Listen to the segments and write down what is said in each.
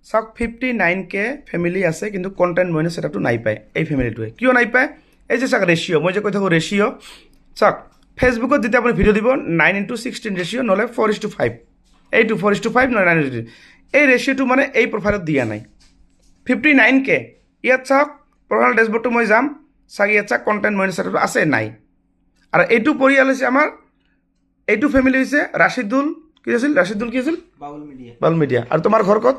চাওক 59K family আছে কিন্তু কণ্টেণ্ট মইনাছ ছেটআপটো নাই পায় এই ফেমিলিটোৱে কিয় নাই পায় এই যে চাওক ৰেচিঅ' মই যে কৈ থাকোঁ ৰেচিঅ' চাওক ফেচবুকত যেতিয়া আপুনি ভিডিঅ' দিব 9:16 ৰেচিঅ' নহ'লে 4:5 এইটো 4:5 নহ'লে 9:16 এই ৰেচিঅ'টো মানে এই প্ৰফাইলত দিয়া নাই 59K ইয়াত চাওক প্ৰফাইল ডেছবৰ্ডটো মই যাম চাওক ইয়াত চাওক কণ্টেণ্ট মইনাছ ছেটআপটো আছে নাই আৰু এইটো পৰিয়াল হৈছে আমাৰ এইটো ফেমিলি হৈছে ৰাছিদুল কি আছিল ৰাছিদুল কি আছিল বাউল মিডিয়া আৰু তোমাৰ ঘৰ ক'ত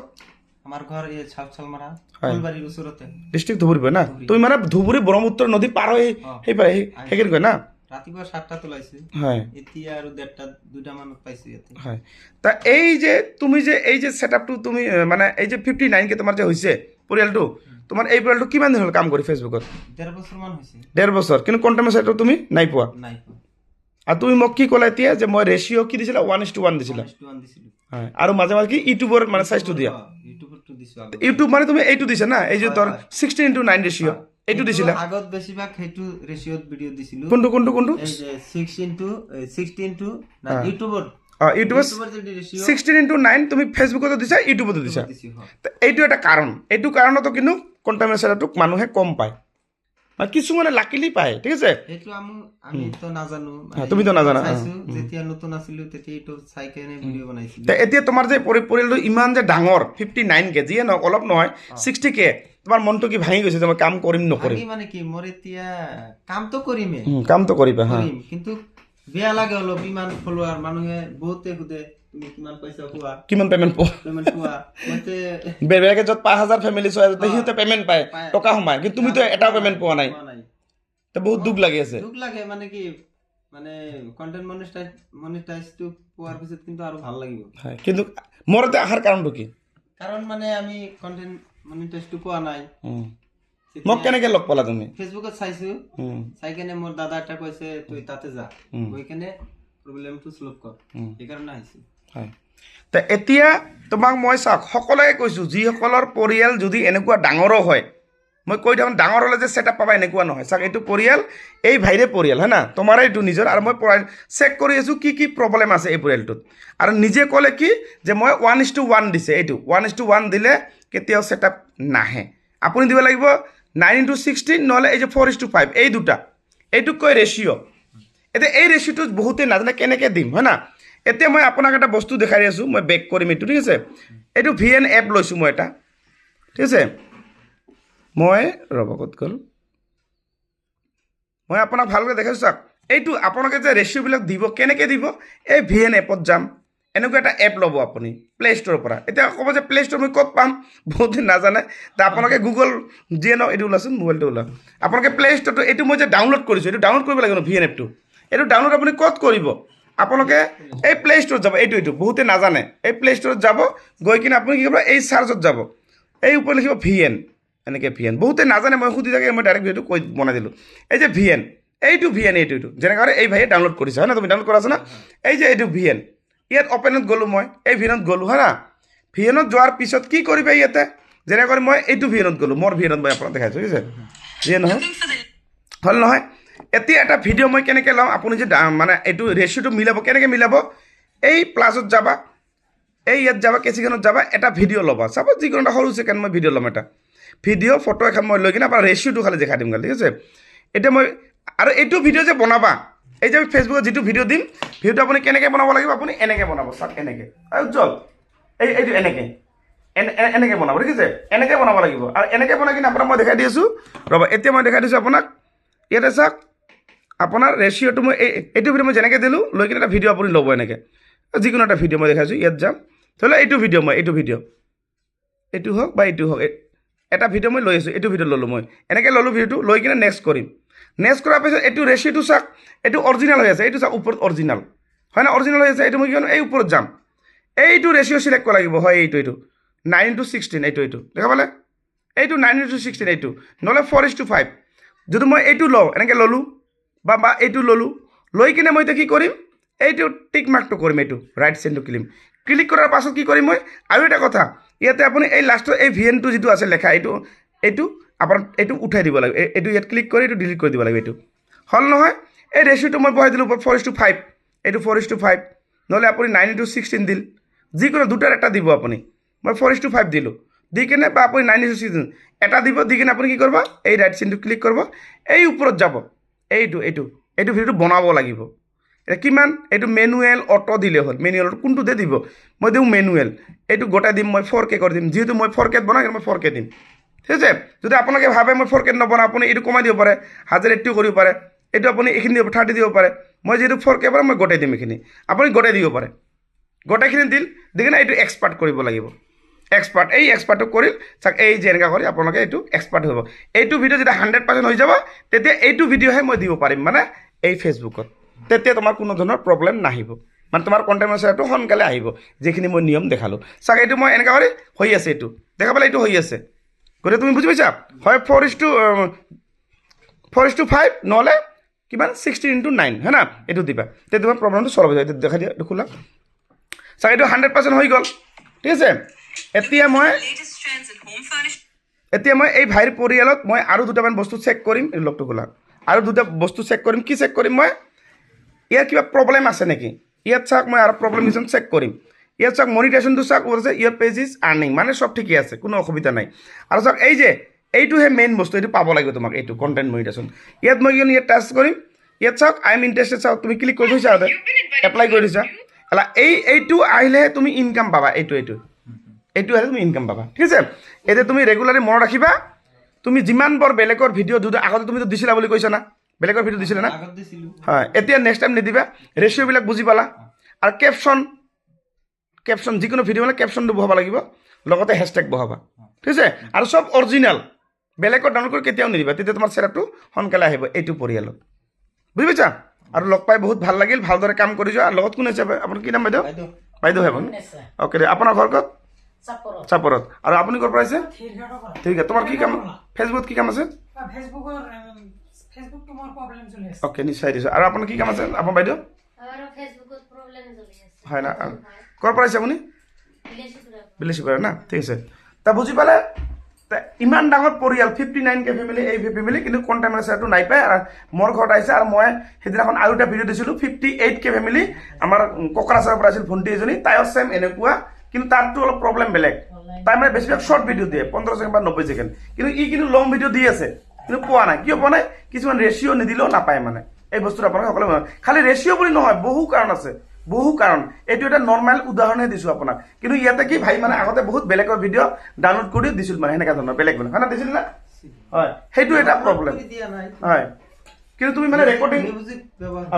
আমাৰ ঘৰ এই ছাপছালমাৰা ফুলবাড়িৰ ওচৰতে ডিষ্ট্ৰিক্ট ধুবুৰী হয় না তুমি মানে ধুবুৰী ব্ৰহ্মপুত্ৰ নদী পাৰ হৈ সেইপাৰে সেইখিনি কয় না ৰাতিপুৱা 7টাত ওলাইছে হয় এতিয়া আৰু 1:30 2টা মানত পাইছো ইয়াতে হয় তা এই যে তুমি যে এই যে সেটআপটো তুমি মানে এই যে 59K তোমাৰ যে হৈছে পৰিয়ালটো তোমাৰ এই পৰিয়ালটো কিমান দিন হ'ল কাম কৰি ফেচবুকত 1.5 বছৰ মান হৈছে 1.5 বছৰ কিন্তু কণ্টেণ্ট সেটআপ তুমি নাই পোৱা নাই আৰু তুমি মোক কি ক'লা এতিয়া যে মই ৰেচিঅ' কি দিছিলা 1:1 দিছিলা হয় আৰু মাজে মাজে কি ইউটিউবৰ মানে চাইজটো দিয়া ইউটিউবটো দিছো ইউটিউব মানে তুমি এইটো দিছা না এই যে তোৰ 16:9 ৰেচিঅ' এইটো দিছিলা আগত বেছিভাগ সেইটো ৰেচিঅ'ত ভিডিঅ' দিছিলো কোনটো এই যে 16:9 ইউটিউবত ইউটিউবত 16:9 তুমি ফেচবুকতো দিছা ইউটিউবতো দিছা এইটো এটা কাৰণ এইটো কাৰণতো কিন্তু কণ্টেণ্ট সেটআপটো মানুহে কম পায় আৰু কিছুমানে লাকিলি পায় ঠিক আছে সেইটো আমি তো নাজানো তুমি তো নাজানা যেতিয়া নতুন আছিলো তেতিয়া এইটো চাই কেনে ভিডিঅ' বনাইছিলো এতিয়া তোমাৰ যে পৰিয়ালটো ইমান যে ডাঙৰ 59K যিয়ে নহওক অলপ নহয় 60K তোমাৰ মনটো কি ভাঙি গৈছে যে মই কাম কৰিম নকৰিম মানে কি মোৰ এতিয়া কামটো কৰিমে কামটো কৰিবা হা কিন্তু বেয়া লাগে অলপ ইমান ফলোৱাৰ মানুহে বহুতে খুদে তুমি কিমান পইচা পোৱা কিমান পেমেন্ট পোৱা মতে বেবেকে যত 5000 ফেমিলি চয় সিহঁতে পেমেন্ট পায় টকা সোমায় কিন্তু তুমি তো এটাও পেমেন্ট পোৱা নাই তো বহুত দুখ লাগি আছে দুখ লাগে মানে কি মানে কন্টেন্ট মনিটাইজটো পোৱাৰ পিছত কিন্তু আৰু ভাল লাগিব হয় কিন্তু মৰতে আহাৰ কাৰণটো কি কাৰণ মানে আমি কন্টেন্ট মনিটাইজটো পোৱা নাই মোক কেনেকে লগ পালা তুমি ফেচবুকত চাইছো চাই কেনে মোৰ দাদা এটা কৈছে তুই তাতে যা গৈ কেনে প্ৰবলেমটো সলভ কৰ এইকাৰণে আহিছো হয় তে এতিয়া তোমাক মই চাওক সকলোৱে কৈছোঁ যিসকলৰ পৰিয়াল যদি এনেকুৱা ডাঙৰো হয় মই কৈ থাকোঁ ডাঙৰ হ'লে যে ছেটআপ পাবা এনেকুৱা নহয় চাওক এইটো পৰিয়াল এই ভাইৰে পৰিয়াল হয় না তোমাৰে এইটো নিজৰ আৰু মই চেক কৰি আছোঁ কি কি প্ৰব্লেম আছে এই পৰিয়ালটোত আৰু নিজে ক'লে কি যে মই 1:1 দিছে এইটো 1:1 দিলে কেতিয়াও ছেটআপ নাহে আপুনি দিব লাগিব 9:16 নহ'লে এই যে 4:5 এই দুটা এইটোক কয় ৰেচিঅ' এতিয়া এই ৰেচিঅ'টো বহুতে নাজানে কেনেকৈ দিম হয় না এতিয়া মই আপোনাক এটা বস্তু দেখাই আছোঁ মই বেক কৰিম এইটো ঠিক আছে এইটো VN এপ লৈছোঁ মই এটা ঠিক আছে মই ৰ'ব ক'ত গ'ল মই আপোনাক ভালকৈ দেখাইছোঁ চাওক এইটো আপোনালোকে যে ৰেচিঅ'বিলাক দিব কেনেকৈ দিব এই VN এপত যাম এনেকুৱা এটা এপ ল'ব আপুনি প্লে ষ্ট'ৰৰ পৰা এতিয়া ক'ব যে প্লে ষ্ট'ৰ মই ক'ত পাম বহুতে নাজানে তা আপোনালোকে গুগল যিয়ে নহওক এইটো ওলাচোন মোবাইলটো ওলাওক আপোনালোকে প্লে ষ্ট'ৰটো এইটো মই যে ডাউনলোড কৰিছোঁ এইটো ডাউনলোড কৰিব লাগিব VN এপটো এইটো ডাউনলোড আপুনি ক'ত কৰিব আপোনালোকে এই প্লে ষ্ট'ৰত যাব এইটো বহুতে নাজানে এই প্লে ষ্ট'ৰত যাব গৈ কিনে আপুনি কি কৰিব এই চাৰ্জত যাব এই ওপৰত লিখিব VN এনেকৈ VN বহুতে নাজানে মই সুধি থাকে মই ডাইৰেক্ট ভিডিঅ'টো কৈ বনাই দিলোঁ এই যে VN এইটো VN এইটো যেনেকৈ এই ভাইয়ে ডাউনলোড কৰিছে হয় না তুমি ডাউনলোড কৰা আছে না এই যে এইটো VN ইয়াত অপেনত গ'লোঁ মই এই VNত গ'লোঁ হয় না VNত যোৱাৰ পিছত কি কৰিবা ইয়াতে যেনেকৈ মই এইটো VNত গ'লোঁ মোৰ VNত মই আপোনাক দেখাইছোঁ ঠিক আছে যিয়ে নহয় হ'ল নহয় এতিয়া এটা ভিডিঅ' মই কেনেকৈ ল'ম আপুনি যে মানে এইটো ৰেচিঅ'টো মিলাব কেনেকৈ মিলাব এই প্লাছত যাবা এই ইয়াত যাবা কেচিখনত যাবা এটা ভিডিঅ' ল'বা চাব যিকোনো এটা সৰু ছেকেণ্ড মই ভিডিঅ' ল'ম এটা ভিডিঅ' ফটো এখন মই লৈ কিনে আপোনাৰ ৰেচিঅ'টো খালি দেখাই দিম ঠিক আছে এতিয়া মই আৰু এইটো ভিডিঅ' যে বনাবা এই যে ফেচবুকত যিটো ভিডিঅ' দিম ভিডিঅ'টো আপুনি কেনেকৈ বনাব লাগিব আপুনি এনেকৈ বনাব চাওক এনেকৈ আৰু উজ্জ্বল এইটো এনেকৈ বনাব ঠিক আছে এনেকৈ বনাব লাগিব আৰু এনেকৈ বনাই কিনে আপোনাক মই দেখাই দি আছোঁ ৰ'ব এতিয়া মই দেখাই দিছোঁ আপোনাক ইয়াতে চাওক আপোনাৰ ৰেচিঅ'টো মই এইটো ভিডিঅ' মই যেনেকৈ দিলোঁ লৈ কিনে এটা ভিডিঅ' আপুনি ল'ব এনেকৈ যিকোনো এটা ভিডিঅ' মই দেখাইছোঁ ইয়াত যাম ধৰি লওক এইটো ভিডিঅ' মই এইটো হওক বা এইটো হওক এটা ভিডিঅ' মই লৈ আছোঁ এইটো ভিডিঅ' ল'লোঁ মই এনেকৈ ল'লোঁ ভিডিঅ'টো লৈ কিনে নেক্সট কৰিম নেক্সট কৰাৰ পিছত এইটো ৰেচিঅ'টো চাওক এইটো অৰিজিনেল হৈ আছে এইটো চাওক ওপৰত অৰিজিনেল হয় না অৰিজিনেল হৈ আছে এইটো মই কি এই ওপৰত যাম এইটো ৰেচিঅ' চিলেক্ট কৰিব লাগিব হয় এইটো 9:16 এইটো দেখা পালে এইটো 9:16 এইটো নহ'লে 4:5 যদি মই এইটো লওঁ এনেকৈ ল'লোঁ বা এইটো ল'লোঁ লৈ কিনে মই এতিয়া কি কৰিম এইটো টিক মাৰ্কটো কৰিম এইটো ৰাইট চাইডটো ক্লিক কৰাৰ পাছত কি কৰিম মই আৰু এটা কথা ইয়াতে আপুনি এই লাষ্টৰ এই VNটো যিটো আছে লেখা এইটো আপোনাৰ এইটো উঠাই দিব লাগিব এইটো ইয়াত ক্লিক কৰি এইটো ডিলিট কৰি দিব লাগিব এইটো হ'ল নহয় এই ৰেচিঅ'টো মই বহাই দিলোঁ 4:5 এইটো 4:5 নহ'লে আপুনি 9:16 দিল যিকোনো দুটাৰ এটা দিব আপুনি মই 4:5 দিলোঁ দি কিনে বা আপুনি 9 এটা দিব, দি কিনে আপুনি কি কৰিব, এই ৰাইট চিনটো ক্লিক কৰিব, এই ওপৰত যাব, এইটো ভিডিঅ'টো বনাব লাগিব। এতিয়া কিমান, এইটো মেনুৱেল অটো দিলে হ'ল, মেনুৱেল কোনটোতে দিব, মই দিওঁ মেনুৱেল, এইটো গোটাই দিম মই 4K কৰি দিম, যিহেতু মই 4K বনাওঁ মই 4K দিম, ঠিক আছে। যদি আপোনালোকে ভাবে মই 4K নবনাওঁ, আপুনি এইটো কমাই দিব পাৰে, 1080 কৰিব পাৰে, এইটো আপুনি এইখিনি দিব 30 দিব পাৰে, মই যিহেতু 4K বনাম মই গোটাই দিম এইখিনি, আপুনি গোটাই দিব পাৰে, গোটেইখিনি দি কিনে এইটো এক্সপাৰ্ট কৰিব লাগিব, এক্সপাৰ্ট, এই এক্সপাৰ্টটো কৰিল চাওক, এই যে এনেকুৱা কৰি আপোনালোকে এইটো এক্সপাৰ্ট হ'ব। এইটো ভিডিঅ' যেতিয়া 100% হৈ যাব, তেতিয়া এইটো ভিডিঅ'হে মই দিব পাৰিম মানে এই ফেচবুকত, তেতিয়া তোমাৰ কোনো ধৰণৰ প্ৰব্লেম নাহিব, মানে তোমাৰ কণ্টেণ্ট মেচেজটো সোনকালে আহিব, যিখিনি মই নিয়ম দেখালোঁ। চাওক এইটো মই এনেকুৱা কৰি হৈ আছে, এইটো দেখা পালে এইটো হৈ আছে, গতিকে তুমি বুজি পাইছা, হয় 4:5 নহ'লে কিমান 16:9 হয় না, এইটো দিবা, তেতিয়া তোমাৰ প্ৰব্লেমটো চল্ভ হৈ যায়। এইটো দেখা দিয়া, এইটো খোলা, চাওক এইটো 100% হৈ গ'ল, ঠিক আছে। এতিয়া মই এই ভাইৰ পৰিয়ালত মই আৰু দুটামান বস্তু চেক কৰিম, এই লগটো খোলা, আৰু দুটা বস্তু চেক কৰিম, কি চেক কৰিম মই, ইয়াৰ কিবা প্ৰব্লেম আছে নেকি, ইয়াত চাওক মই আৰু প্ৰব্লেম কিছুমান চেক কৰিম, ইয়াত চাওক মনিটেশ্যনটো চাওক আছে, ইয়াৰ পেজ ইজ আৰ্নিং, মানে চব ঠিকে আছে, কোনো অসুবিধা নাই। আৰু চাওক এই যে এইটোহে মেইন বস্তু, এইটো পাব লাগিব তোমাক, এইটো কণ্টেণ্ট মনিটেশ্যন, ইয়াত মই ইয়াত টাচ কৰিম, ইয়াত চাওক আই এম ইণ্টাৰেষ্টেড, চাওক তুমি ক্লিক কৰি থৈছা, এপ্লাই কৰি থৈছা, এইটো আহিলেহে তুমি ইনকাম পাবা, এইটো আহিলে তুমি ইনকাম পাবা, ঠিক আছে। এতিয়া তুমি ৰেগুলাৰলি মনত ৰাখিবা, তুমি যিমান বৰ বেলেগৰ ভিডিঅ' আগতে তুমিতো দিছিলা বুলি কৈছা না, বেলেগৰ ভিডিঅ' দিছিলা না, আগত দিছিলোঁ। হয়, এতিয়া নেক্সট টাইম নিদিবা, ৰেচিঅ'বিলাক বুজি পালা, আৰু কেপশ্যন যিকোনো ভিডিঅ' মানে কেপশ্যনটো বহাব লাগিব, লগতে হেছটেগ বহাবা, ঠিক আছে। আৰু চব অৰিজিনেল, বেলেগৰ ডাউনলোড কৰি কেতিয়াও নিদিবা, তেতিয়া তোমাৰ চেৰাপটো সোনকালে আহিব এইটো পৰিয়ালত, বুজি পাইছা। আৰু লগ পাই বহুত ভাল লাগিল, ভালদৰে কাম কৰি যোৱা। আৰু লগত কোন আছে আপোনাৰ, কি নাম বাইদেউ? বাইদেউ হয় আপুনি, অ'কে দে। আপোনাৰ ঘৰ ক'ত? চাপৰত। আৰু আপুনি ক'ৰ পৰা আহিছে? ঠিক আছে। তোমাৰ কি কাম, ফেচবুকত কি কাম আছে? অ'কে, নিশ্চয় দিছোঁ। আৰু আপোনাৰ কি কাম আছে আপোনাৰ বাইদেউ? হয় না, ক'ৰ পৰা আহিছে আপুনি? বিলেচিপাৰা না, ঠিক আছে। তা বুজি পালে, ইমান ডাঙৰ পৰিয়াল 59K ফেমিলি, এই ফেমিলি, কিন্তু কণ্টেমেচাৰটো নাই পায়। আৰু মোৰ ঘৰত আহিছে, আৰু মই সেইদিনাখন আৰু এটা ভিডিঅ' দিছিলোঁ 58K ফেমিলি, আমাৰ কোকৰাঝাৰৰ পৰা আছিল ভণ্টি এজনী, তাইও ছেম এনেকুৱা, কিন্তু তাৰতো অলপ প্ৰব্লেম বেলেগ, তাই মানে বেছিভাগ শ্বৰ্ট ভিডিঅ' দিয়ে, 15 ছেকেণ্ড বা 90 ছেকেণ্ড, কিন্তু লং ভিডিঅ' দি আছে, কিন্তু পোৱা নাই। কিয় পোৱা নাই? কিছুমান ৰেচিঅ' নিদিলেও নাপায়, মানে এই বস্তুটো আপোনালোকে সকলোৱে খালি ৰেচিঅ' বুলি নহয়, বহু কাৰণ আছে, বহু কাৰণ। এইটো এটা নৰ্মেল উদাহৰণহে দিছোঁ আপোনাক, কিন্তু ইয়াতে কি ভাই মানে আগতে বহুত বেলেগৰ ভিডিঅ' ডাউনলোড কৰি দিছিল, মানে সেনেকুৱা ধৰণৰ বেলেগ হয় না, দিছিল না, হয়, সেইটো এটা প্ৰব্লেম হয়। কিন্তু তুমি মানে ৰেকৰ্ডিং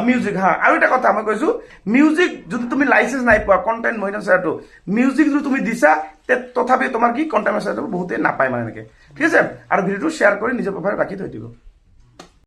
মিউজিক, হা, আৰু এটা কথা মই কৈছোঁ, মিউজিক যদি তুমি লাইচেঞ্চ নাই পোৱা, কণ্টেণ্ট মনিটাইজেশ্যনটো মিউজিক যদি তুমি দিছা, তথাপি তোমাৰ কি কণ্টেণ্ট মনিটাইজেশ্যনটো বহুতে নাপায় মানে এনেকৈ, ঠিক আছে। আৰু ভিডিঅ'টো শ্বেয়াৰ কৰি নিজৰ প্ৰফাইলত ৰাখি থৈ দিব।